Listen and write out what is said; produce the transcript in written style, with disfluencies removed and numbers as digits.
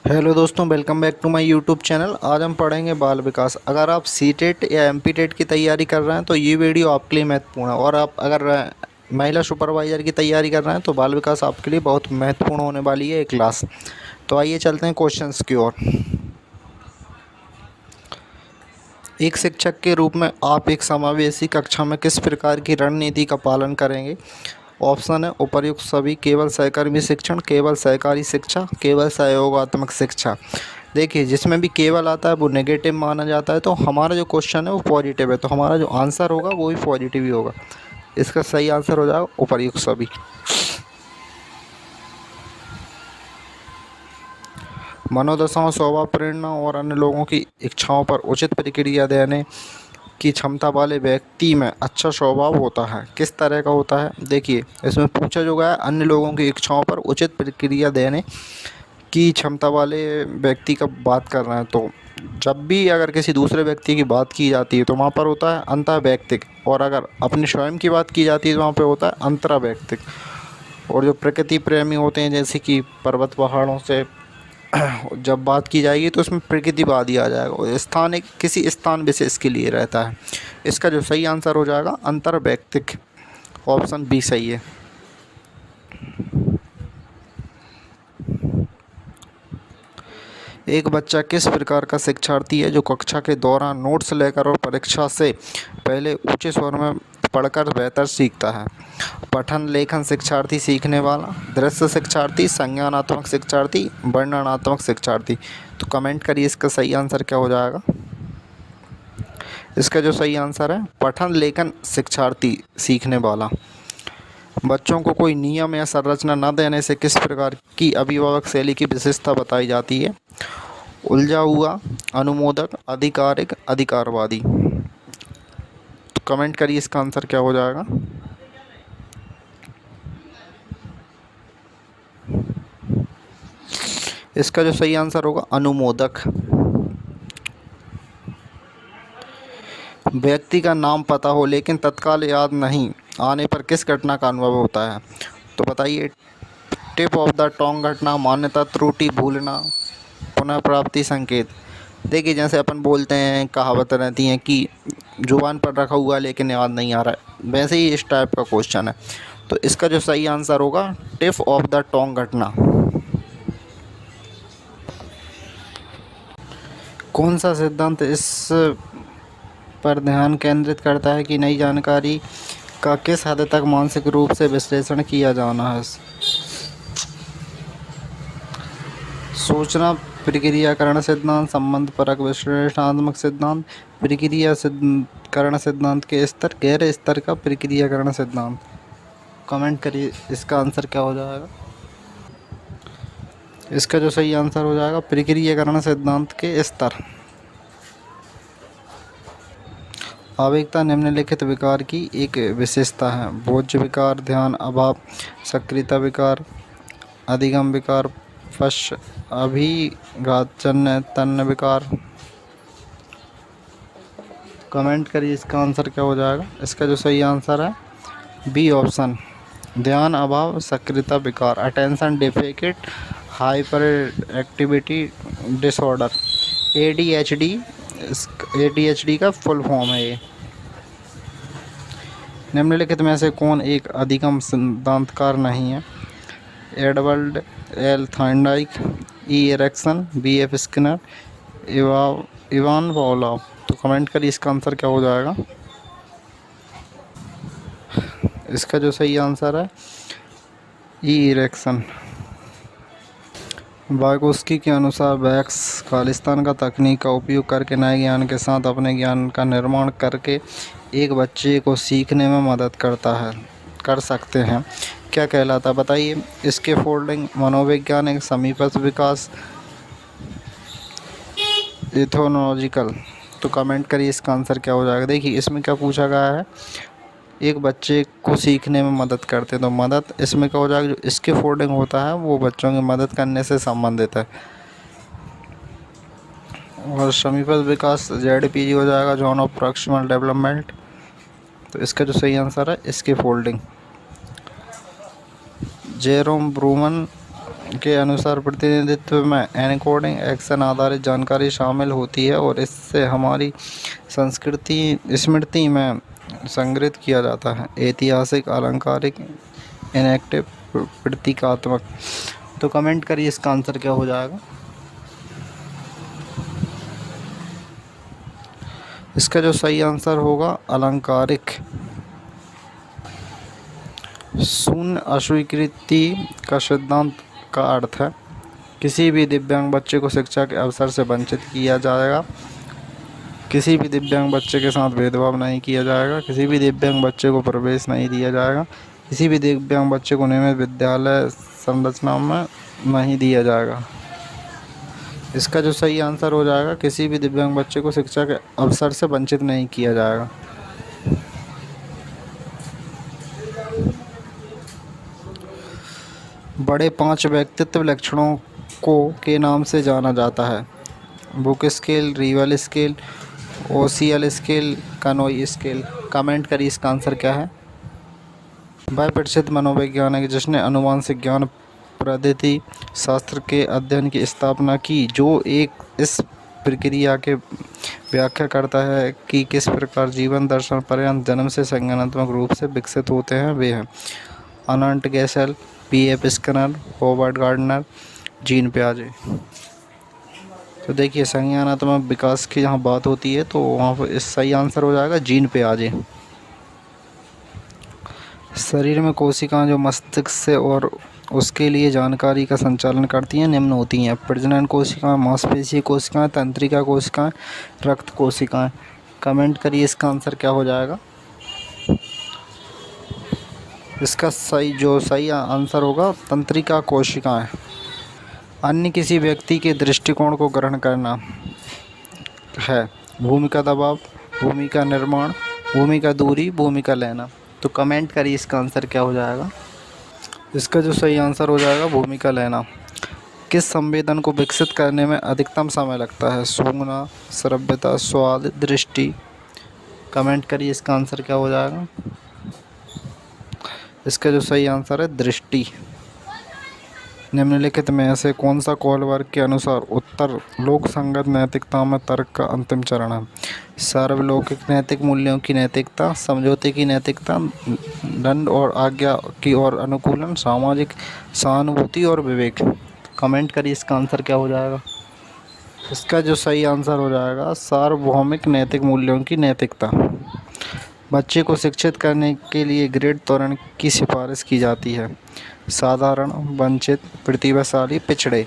Hello दोस्तों, welcome back to my YouTube channel. आज हम पढ़ेंगे बाल विकास। अगर आप सीटेट या एमपीटेट की तैयारी कर रहे हैं तो ये वीडियो आपके लिए महत्वपूर्ण है, और आप अगर महिला सुपरवाइज़र की तैयारी कर रहे हैं तो बाल विकास आपके लिए बहुत महत्वपूर्ण होने वाली है ये क्लास। तो आइए चलते हैं क्वेश्चंस की ओर। एक शिक्षक के रूप में आप एक समावेशी कक्षा में किस प्रकार की रणनीति का पालन करेंगे? ऑप्शन है उपर्युक्त सभी, केवल सहकर्मी शिक्षण, केवल सहकारी शिक्षा, केवल सहयोगात्मक शिक्षा। देखिए, जिसमें भी केवल आता है वो नेगेटिव माना जाता है, तो हमारा जो क्वेश्चन है वो पॉजिटिव है, तो हमारा जो आंसर होगा वो भी पॉजिटिव ही होगा। इसका सही आंसर हो जाएगा उपर्युक्त सभी। मनोदशाओं, स्वभाव, प्रेरणा और अन्य लोगों की इच्छाओं पर उचित प्रतिक्रिया देने की क्षमता वाले व्यक्ति में अच्छा स्वभाव होता है। किस तरह का होता है? देखिए, इसमें पूछा जो गया है अन्य लोगों की इच्छाओं पर उचित प्रतिक्रिया देने की क्षमता वाले व्यक्ति का बात कर रहे हैं, तो जब भी अगर किसी दूसरे व्यक्ति की बात की जाती है तो वहाँ पर होता है अंतःवैयक्तिक, और अगर अपने स्वयं की बात की जाती है तो वहाँ पर होता है अंतरावैयक्तिक। और जो प्रकृति प्रेमी होते हैं, जैसे कि पर्वत पहाड़ों से जब बात की जाएगी तो उसमें प्रकृतिवाद ही आ जाएगा, और स्थान एक किसी स्थान विशेष के लिए रहता है। इसका जो सही आंसर हो जाएगा अंतर्वैयक्तिक। ऑप्शन बी सही है। एक बच्चा किस प्रकार का शिक्षार्थी है जो कक्षा के दौरान नोट्स लेकर और परीक्षा से पहले ऊंचे स्वर में पढ़कर बेहतर सीखता है? पठन लेखन शिक्षार्थी, सीखने वाला, दृश्य शिक्षार्थी, संज्ञानात्मक शिक्षार्थी, वर्णनात्मक शिक्षार्थी। तो कमेंट करिए इसका सही आंसर क्या हो जाएगा। इसका जो सही आंसर है पठन लेखन शिक्षार्थी, सीखने वाला। बच्चों को कोई नियम या संरचना न देने से किस प्रकार की अभिभावक शैली की विशेषता बताई जाती है? उलझा हुआ, अनुमोदक, आधिकारिक, अधिकारवादी। तो कमेंट करिए इसका आंसर क्या हो जाएगा। इसका जो सही आंसर होगा अनुमोदक। व्यक्ति का नाम पता हो लेकिन तत्काल याद नहीं आने पर किस घटना का अनुभव होता है? तो बताइए। टिप ऑफ द टोंग घटना, मान्यता त्रुटि, भूलना, पुनः प्राप्ति संकेत। देखिए, जैसे अपन बोलते हैं, कहावत रहती हैं कि जुबान पर रखा हुआ है लेकिन याद नहीं आ रहा है, वैसे ही इस टाइप का क्वेश्चन है। तो इसका जो सही आंसर होगा टिप ऑफ द टोंग घटना। कौन सा सिद्धांत इस पर ध्यान केंद्रित करता है कि नई जानकारी का किस हद तक मानसिक रूप से विश्लेषण किया जाना है? सूचना प्रक्रियाकरण सिद्धांत, संबंध परक विश्लेषणात्मक सिद्धांत, प्रक्रियाकरण सिद्धांत के स्तर, गहरे स्तर का प्रक्रियाकरण सिद्धांत। कमेंट करिए इसका आंसर क्या हो जाएगा। इसका जो सही आंसर हो जाएगा प्रक्रियाकरण सिद्धांत के स्तर। आवेगिकता निम्नलिखित विकार की एक विशेषता है: भोज्य विकार, ध्यान अभाव, सक्रियता विकार, अधिगम विकार, पश्च अभिघातजन्य तन्य विकार। कमेंट करिए इसका आंसर क्या हो जाएगा। इसका जो सही आंसर है बी ऑप्शन, ध्यान अभाव सक्रियता विकार, attention deficit hyper activity disorder, ADHD। ADHD का फुल फॉर्म है ये। निम्नलिखित में से कौन एक अधिगम सिद्धांतकार नहीं है? Edward L Thorndike, E Erikson, BF Skinner, Ivan Pavlov. तो कमेंट करिए इसका आंसर क्या हो जाएगा। इसका जो सही आंसर है E एरिक्सन। वाइगोस्की के अनुसार वैक्स खालिस्तान का तकनीक का उपयोग करके नए ज्ञान के साथ अपने ज्ञान का निर्माण करके एक बच्चे को सीखने में मदद कर सकते हैं, क्या कहलाता है? बताइए। इसके फोल्डिंग, मनोवैज्ञानिक, समीपस्थ विकास, इथोलॉजिकल। तो कमेंट करिए इसका आंसर क्या हो जाएगा। देखिए, इसमें क्या पूछा गया है, एक बच्चे को सीखने में मदद करते हैं, तो मदद इसमें क्या हो जाएगा, जो इसके फोल्डिंग होता है वो बच्चों की मदद करने से संबंधित है। और समीपस्थ विकास ZPG हो जाएगा, जोन ऑफ प्रॉक्सिमल डेवलपमेंट। तो इसका जो सही आंसर है इसकी फोल्डिंग। जेरोम ब्रूमन के अनुसार प्रतिनिधित्व में एनकोडिंग एक्शन आधारित जानकारी शामिल होती है और इससे हमारी संस्कृति स्मृति में संग्रहित किया जाता है। ऐतिहासिक, अलंकारिक, इनएक्टिव, प्रतीकात्मक। तो कमेंट करिए इसका आंसर क्या हो जाएगा। इसका जो सही आंसर होगा अलंकारिक। शून्य अस्वीकृति का सिद्धांत का अर्थ है किसी भी दिव्यांग बच्चे को शिक्षा के अवसर से वंचित किया जाएगा, किसी भी दिव्यांग बच्चे के साथ भेदभाव नहीं किया जाएगा, किसी भी दिव्यांग बच्चे को प्रवेश नहीं दिया जाएगा, किसी भी दिव्यांग बच्चे को नियमित विद्यालय संरचना में नहीं दिया जाएगा। इसका जो सही आंसर हो जाएगा किसी भी दिव्यांग बच्चे को शिक्षा के अवसर से वंचित नहीं किया जाएगा। बड़े 5 व्यक्तित्व लक्षणों को के नाम से जाना जाता है। Book scale, reveal scale, OCL scale, Kanoi scale. Comment करिए इसका आंसर क्या है। वह प्रसिद्ध मनोवैज्ञानिक जिसने अनुवांशिक ज्ञान पद्धति शास्त्र के अध्ययन की स्थापना की, जो इस प्रक्रिया के व्याख्या करता है कि किस प्रकार जीवन दर्शन पर्यंत जन्म से संज्ञानात्मक रूप से विकसित होते हैं, वे हैं Arnold Gesell, PF Skinner, Howard Gardner, Jean पियाजे। तो देखिए संज्ञानात्मक विकास की जहाँ बात होती है तो वहाँ पर इस सही आंसर हो जाएगा जीन पियाजे। शरीर में कोशिकाएं जो मस्तिष्क से और उसके लिए जानकारी का संचालन करती हैं निम्न होती हैं। प्रजनन कोशिकाएं, मांसपेशीय कोशिकाएं, तंत्रिका कोशिकाएं, रक्त कोशिकाएं। कमेंट करिए इसका आंसर क्या हो जाएगा। इसका सही आंसर होगा तंत्रिका कोशिकाएं। अन्य किसी व्यक्ति के दृष्टिकोण को ग्रहण करना है भूमि का दबाव, भूमि का निर्माण, भूमि का दूरी, भूमि का लेना। तो कमेंट करिए इसका आंसर क्या हो जाएगा। इसका जो सही आंसर हो जाएगा भूमि का लेना। किस संवेदन को विकसित करने में अधिकतम समय लगता है। सूंघना, श्रव्यता, स्वाद, दृष्टि। कमेंट करिए इसका आंसर क्या हो जाएगा। इसका जो सही आंसर है दृष्टि। निम्नलिखित में से कौन सा कोहलबर्ग के अनुसार उत्तर लोक संगत नैतिकता में तर्क का अंतिम चरण है। सार्वलौकिक नैतिक मूल्यों की नैतिकता, समझौते की नैतिकता, दंड और आज्ञा की ओर अनुकूलन, सामाजिक सहानुभूति और विवेक। कमेंट करिए इसका आंसर क्या हो जाएगा। इसका जो सही आंसर हो जाएगा सार्वभौमिक नैतिक मूल्यों की नैतिकता। बच्चे को शिक्षित करने के लिए ग्रेड त्वरण की सिफारिश की जाती है। साधारण, वंचित, प्रतिभाशाली, पिछड़े।